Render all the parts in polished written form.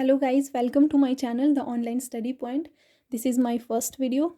Hello guys, welcome to my channel The Online Study Point. This is my first video.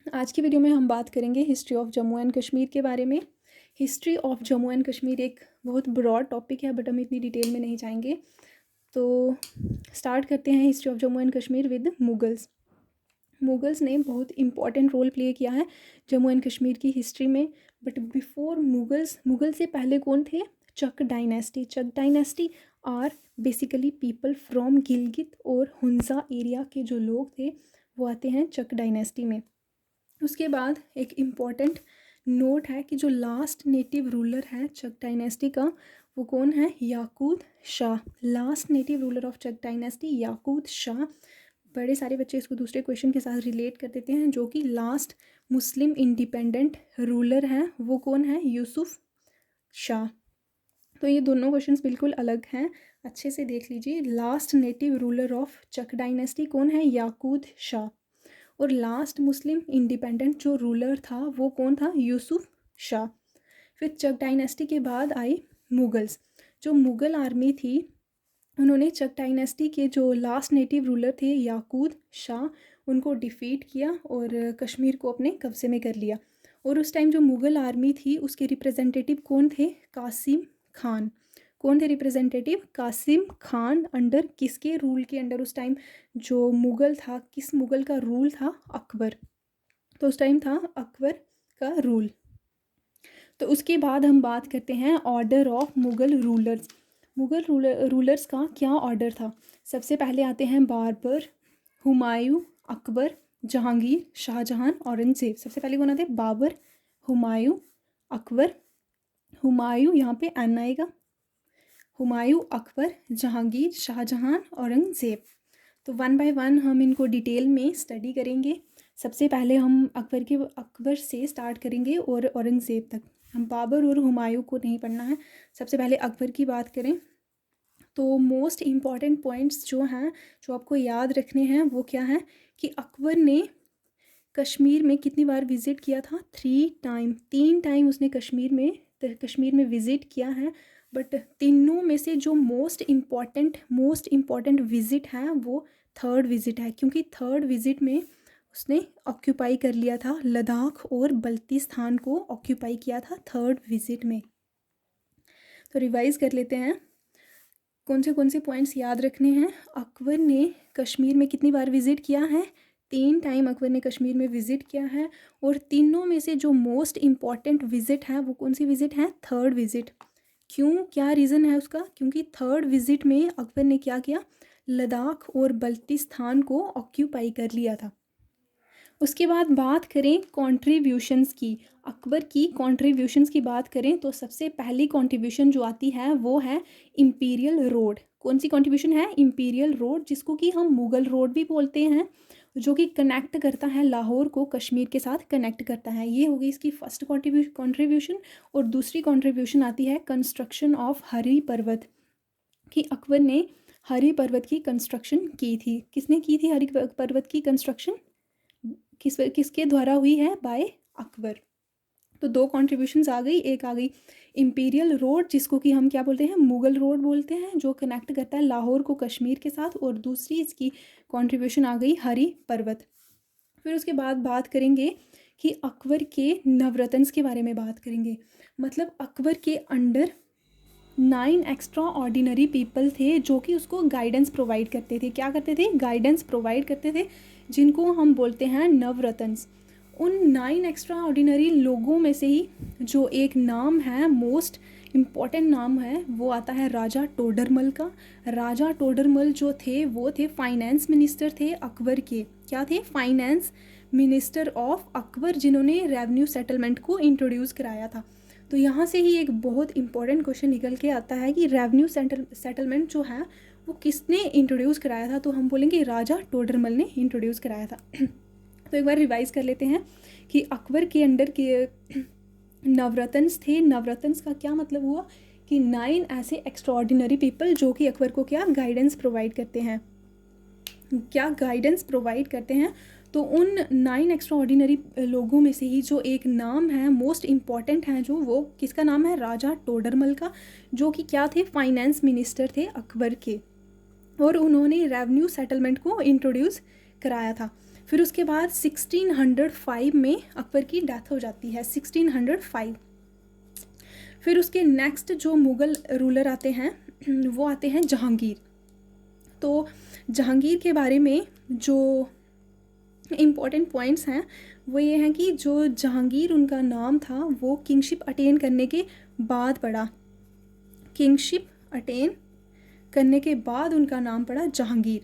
आज की video में हम बात करेंगे history of Jammu and Kashmir के बारे में। History of Jammu and Kashmir एक बहुत ब्रॉड टॉपिक है, बट हम इतनी डिटेल में नहीं जाएंगे। तो स्टार्ट करते हैं history of Jammu and Kashmir with Mughals. Mughals ने बहुत इंपॉर्टेंट रोल प्ले किया है जम्मू एंड कश्मीर की हिस्ट्री में। बट बिफोर मुगल से पहले कौन थे? Chak dynasty. Chak dynasty are basically people from Gilgit और हुंजा एरिया के जो लोग थे वो आते हैं चक डायनेस्टी में। उसके बाद एक इम्पॉर्टेंट नोट है कि जो लास्ट नेटिव रूलर है चक डायनेस्टी का वो कौन है? याकूत Shah. Last native ruler of Chak dynasty Yaqub Shah. बड़े सारे बच्चे इसको दूसरे क्वेश्चन के साथ रिलेट कर देते हैं। जो कि लास्ट मुस्लिम इंडिपेंडेंट रूलर हैं वो कौन है? यूसुफ शाह। तो ये दोनों क्वेश्चंस बिल्कुल अलग हैं, अच्छे से देख लीजिए। Last native ruler of Chak dynasty कौन है? याकूत शाह। और लास्ट मुस्लिम इंडिपेंडेंट जो रूलर था वो कौन था? यूसुफ शाह। फिर चक डायनेस्टी के बाद आई मुगल्स। जो मुग़ल आर्मी थी उन्होंने चक डायनेस्टी के जो लास्ट नेटिव रूलर थे याकूत शाह उनको डिफीट किया और कश्मीर को अपने कब्जे में कर लिया। और उस टाइम जो मुग़ल आर्मी थी उसके रिप्रेजेंटेटिव कौन थे? कासिम खान। कौन थे रिप्रेजेंटेटिव? कासिम खान। अंडर किसके रूल के अंडर उस टाइम जो मुग़ल था? किस मुग़ल का रूल था? अकबर। तो उस टाइम था अकबर का रूल। तो उसके बाद हम बात करते हैं order of Mughal rulers. Mughal rulers का क्या ऑर्डर था? सबसे पहले आते हैं बाबर, हुमायूं, अकबर, जहांगीर, शाहजहां, औरंगज़ेब। सबसे पहले कौन आते हैं? बाबर, हुमायूं, अकबर। हुमायूं यहाँ पे एन आएगा। हुमायूं, अकबर, जहांगीर, शाहजहां, औरंगज़ेब। तो वन बाय वन हम इनको डिटेल में स्टडी करेंगे। सबसे पहले हम अकबर से स्टार्ट करेंगे और औरंगज़ेब तक। हम बाबर और हुमायूं को नहीं पढ़ना है। सबसे पहले अकबर की बात करें तो मोस्ट इम्पॉर्टेंट पॉइंट्स जो हैं जो आपको याद रखने हैं वो क्या है कि अकबर ने कश्मीर में कितनी बार विज़िट किया था? 3 टाइम। 3 टाइम उसने कश्मीर में विज़िट किया है। बट तीनों में से जो मोस्ट इम्पॉर्टेंट विज़िट है वो थर्ड विज़िट है, क्योंकि थर्ड विज़िट में उसने ऑक्यूपाई कर लिया था लद्दाख और बल्तिस्तान को ऑक्यूपाई किया था थर्ड विज़िट में। तो रिवाइज़ कर लेते हैं कौन से पॉइंट्स याद रखने हैं। अकबर ने कश्मीर में कितनी बार विज़िट किया है? 3 टाइम अकबर ने कश्मीर में विज़िट किया है। और तीनों में से जो मोस्ट इम्पॉर्टेंट विज़िट है वो कौन सी विज़िट है? Third visit. क्यों? क्या रीज़न है उसका? क्योंकि थर्ड विज़िट में अकबर ने क्या किया? लद्दाख और बल्तिस्तान को ऑक्यूपाई कर लिया था। उसके बाद बात करें कॉन्ट्रीब्यूशंस की। अकबर की कॉन्ट्रीब्यूशंस की बात करें तो सबसे पहली कॉन्ट्रीब्यूशन जो आती है वो है इम्पीरियल रोड। कौन सी कॉन्ट्रीब्यूशन है? इम्पीरियल रोड, जिसको कि हम मुग़ल रोड भी बोलते हैं, जो कि कनेक्ट करता है लाहौर को कश्मीर के साथ कनेक्ट करता है। ये होगी इसकी फर्स्ट कॉन्ट्रीब्यूशन। और दूसरी कॉन्ट्रीब्यूशन आती है कंस्ट्रक्शन ऑफ हरी पर्वत, कि अकबर ने हरी पर्वत की कंस्ट्रक्शन की थी। किसने की थी हरी पर्वत की कंस्ट्रक्शन? किसके द्वारा हुई है? बाय अकबर। तो 2 कॉन्ट्रीब्यूशंस आ गई। एक आ गई इम्पीरियल रोड, जिसको कि हम क्या बोलते हैं? मुग़ल रोड बोलते हैं, जो कनेक्ट करता है लाहौर को कश्मीर के साथ। और दूसरी इसकी कॉन्ट्रीब्यूशन आ गई हरी पर्वत। फिर उसके बाद बात करेंगे कि अकबर के नवरत्नस के बारे में बात करेंगे। मतलब अकबर के अंडर 9 एक्स्ट्रा ऑर्डिनरी पीपल थे जो कि उसको गाइडेंस प्रोवाइड करते थे। क्या करते थे? गाइडेंस प्रोवाइड करते थे, जिनको हम बोलते हैं नवरत्नस। उन 9 एक्स्ट्रा ऑर्डिनरी लोगों में से ही जो एक नाम है, मोस्ट इम्पॉर्टेंट नाम है, वो आता है राजा टोडरमल का। राजा टोडरमल जो थे वो थे फाइनेंस मिनिस्टर थे अकबर के। क्या थे? फाइनेंस मिनिस्टर ऑफ अकबर, जिन्होंने रेवेन्यू सेटलमेंट को इंट्रोड्यूस कराया था। तो यहाँ से ही एक बहुत इंपॉर्टेंट क्वेश्चन निकल के आता है कि रेवेन्यू सेटलमेंट जो है वो किसने इंट्रोड्यूस कराया था? तो हम बोलेंगे राजा टोडरमल ने इंट्रोड्यूस कराया था। तो एक बार रिवाइज कर लेते हैं कि अकबर के अंडर के नवरत्नस थे। नवरत्नस का क्या मतलब हुआ? कि 9 ऐसे एक्स्ट्राऑर्डिनरी पीपल जो कि अकबर को क्या गाइडेंस प्रोवाइड करते हैं। तो उन 9 एक्स्ट्रा ऑर्डिनरी लोगों में से ही जो एक नाम है, मोस्ट इम्पॉर्टेंट है जो, वो किसका नाम है? राजा टोडरमल का, जो कि क्या थे? फाइनेंस मिनिस्टर थे अकबर के। और उन्होंने रेवेन्यू सेटलमेंट को इंट्रोड्यूस कराया था। फिर उसके बाद 1605 में अकबर की डेथ हो जाती है, 1605। फिर उसके नेक्स्ट जो मुग़ल रूलर आते हैं वो आते हैं जहांगीर। तो जहांगीर के बारे में जो इम्पॉर्टेंट पॉइंट्स हैं वो ये हैं कि जो जहांगीर उनका नाम था वो किंगशिप अटेन करने के बाद पड़ा, किंगशिप अटेन करने के बाद उनका नाम पड़ा जहांगीर।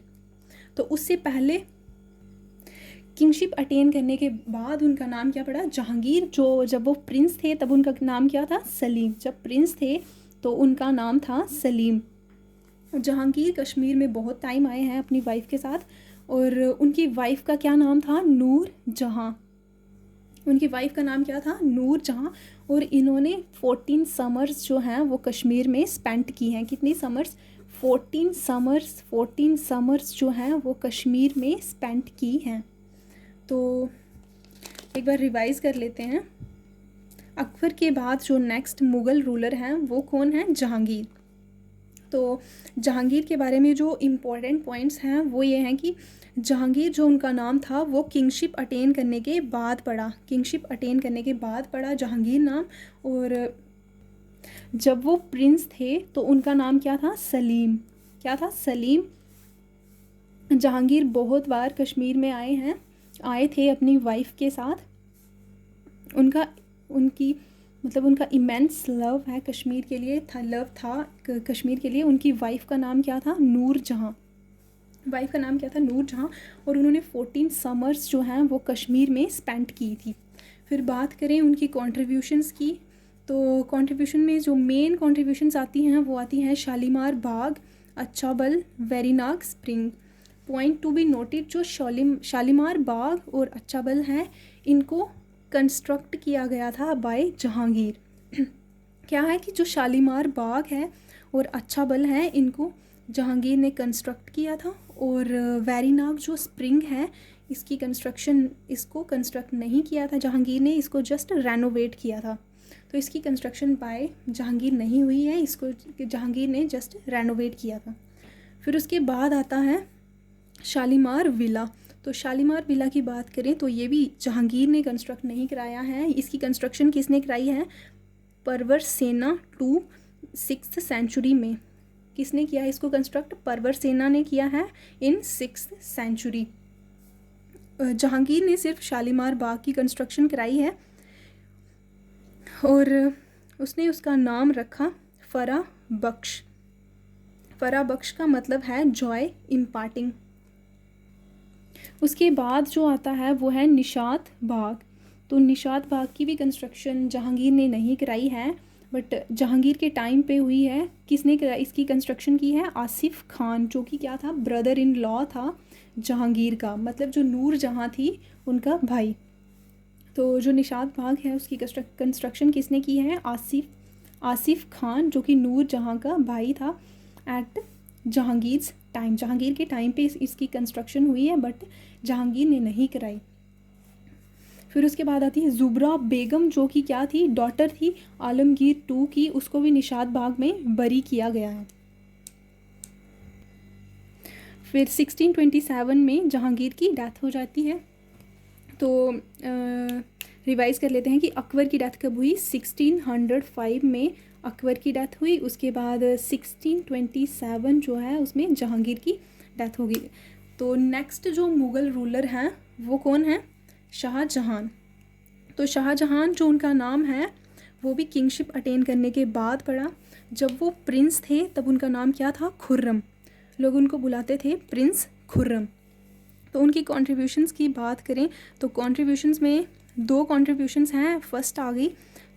तो उससे पहले किंगशिप अटेन करने के बाद उनका नाम क्या पड़ा, जहांगीर। जो जब वो प्रिंस थे तब उनका नाम क्या था, सलीम। जब प्रिंस थे तो उनका नाम था सलीम। जहांगीर कश्मीर में बहुत टाइम आए हैं अपनी वाइफ के साथ, और उनकी वाइफ का क्या नाम था, नूर जहाँ। उनकी वाइफ का नाम क्या था, नूर जहाँ। और इन्होंने 14 समर्स जो हैं वो कश्मीर में स्पेंड की हैं। कितनी समर्स, 14 समर्स जो हैं वो कश्मीर में स्पेंड की हैं। तो एक बार रिवाइज़ कर लेते हैं। अकबर के बाद जो नेक्स्ट मुग़ल रूलर हैं वो कौन हैं, जहांगीर। तो जहांगीर के बारे में जो इम्पोर्टेंट पॉइंट्स हैं वो ये हैं कि जहांगीर जो उनका नाम था वो किंगशिप अटेन करने के बाद पड़ा, किंगशिप अटेन करने के बाद पड़ा जहांगीर नाम। और जब वो प्रिंस थे तो उनका नाम क्या था, सलीम। क्या था, सलीम। जहांगीर बहुत बार कश्मीर में आए थे अपनी वाइफ के साथ। उनका इमेंस लव है कश्मीर के लिए, कश्मीर के लिए। उनकी वाइफ का नाम क्या था, नूर जहाँ। वाइफ का नाम क्या था, नूर जहाँ। और उन्होंने 14 समर्स जो हैं वो कश्मीर में स्पेंड की थी। फिर बात करें उनकी कॉन्ट्रीब्यूशंस की, तो कॉन्ट्रीब्यूशन में जो मेन कॉन्ट्रीब्यूशंस आती हैं वो आती हैं Shalimar Bagh, Achabal, Verinag spring. Point to be noted, जो शालीमार बाग और अच्छाबल हैं इनको कंस्ट्रक्ट किया गया था बाय जहांगीर। क्या है कि जो शालीमार बाग है और अच्छाबल है इनको जहांगीर ने कंस्ट्रक्ट किया था। और वेरीनाग जो स्प्रिंग है इसको कंस्ट्रक्ट नहीं किया था जहांगीर ने, इसको जस्ट रेनोवेट किया था। तो इसकी कंस्ट्रक्शन बाय जहांगीर नहीं हुई है, इसको जहांगीर ने जस्ट रेनोवेट किया था। फिर उसके बाद आता है शालीमार विला। तो शालीमार विला की बात करें तो ये भी जहांगीर ने कंस्ट्रक्ट नहीं कराया है। इसकी कंस्ट्रक्शन किसने कराई है, परवर सेना 6th सेंचुरी में। किसने किया है इसको कंस्ट्रक्ट, परवर सेना ने किया है इन 6th सेंचुरी। जहांगीर ने सिर्फ शालीमार बाग की कंस्ट्रक्शन कराई है और उसने उसका नाम रखा फरा बख्श। फरा बख्श का मतलब है जॉय इम्पार्टिंग। उसके बाद जो आता है वो है निशात बाग। तो निशात बाग की भी कंस्ट्रक्शन जहांगीर ने नहीं कराई है, बट जहांगीर के टाइम पे हुई है। किसने इसकी कंस्ट्रक्शन की है, आसिफ खान, जो कि क्या था, ब्रदर इन लॉ था जहांगीर का, मतलब जो नूर जहाँ थी उनका भाई। तो जो निशात बाग है उसकी कंस्ट्रक्शन किसने की है, आसिफ खान, जो कि नूर जहाँ का भाई था एट जहांगीर टाइम। जहांगीर के टाइम पे इसकी कंस्ट्रक्शन हुई है बट जहांगीर ने नहीं कराई। फिर उसके बाद आती है ज़ुबरा बेगम, जो कि क्या थी, डॉटर थी आलमगीर 2 की। उसको भी निशात बाग में बरी किया गया है। फिर 1627 में जहांगीर की डेथ हो जाती है। तो रिवाइज़ कर लेते हैं कि अकबर की डेथ कब हुई, 1605 में अकबर की डेथ हुई। उसके बाद 1627 जो है उसमें जहांगीर की डेथ होगी। तो नेक्स्ट जो मुग़ल रूलर हैं वो कौन है, शाहजहां। तो शाहजहां जो उनका नाम है वो भी किंगशिप अटेन करने के बाद पड़ा। जब वो प्रिंस थे तब उनका नाम क्या था, खुर्रम। लोग उनको बुलाते थे प्रिंस खुर्रम। तो उनकी कॉन्ट्रीब्यूशंस की बात करें तो कॉन्ट्रीब्यूशंस में 2 कॉन्ट्रीब्यूशंस हैं। फर्स्ट आ गई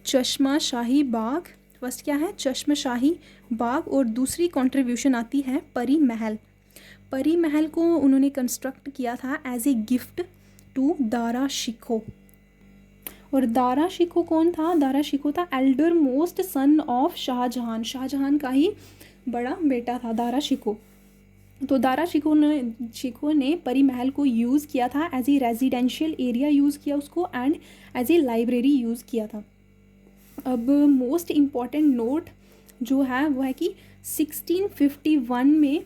चश्मा शाही बाग। फर्स्ट क्या है, चश्मा शाही बाग। और दूसरी कॉन्ट्रीब्यूशन आती है परी महल। परी महल को उन्होंने कंस्ट्रक्ट किया था as a gift to Dara Shikoh. और दारा शिको कौन था, दारा शिको था elder most son of Shahjahan. Shahjahan का ही बड़ा बेटा था दारा शिको। तो दारा शिको ने परी महल को यूज़ किया था as a residential area, use किया उसको, and as a library use किया था। अब मोस्ट इम्पॉर्टेंट नोट जो है वो है कि 1651 में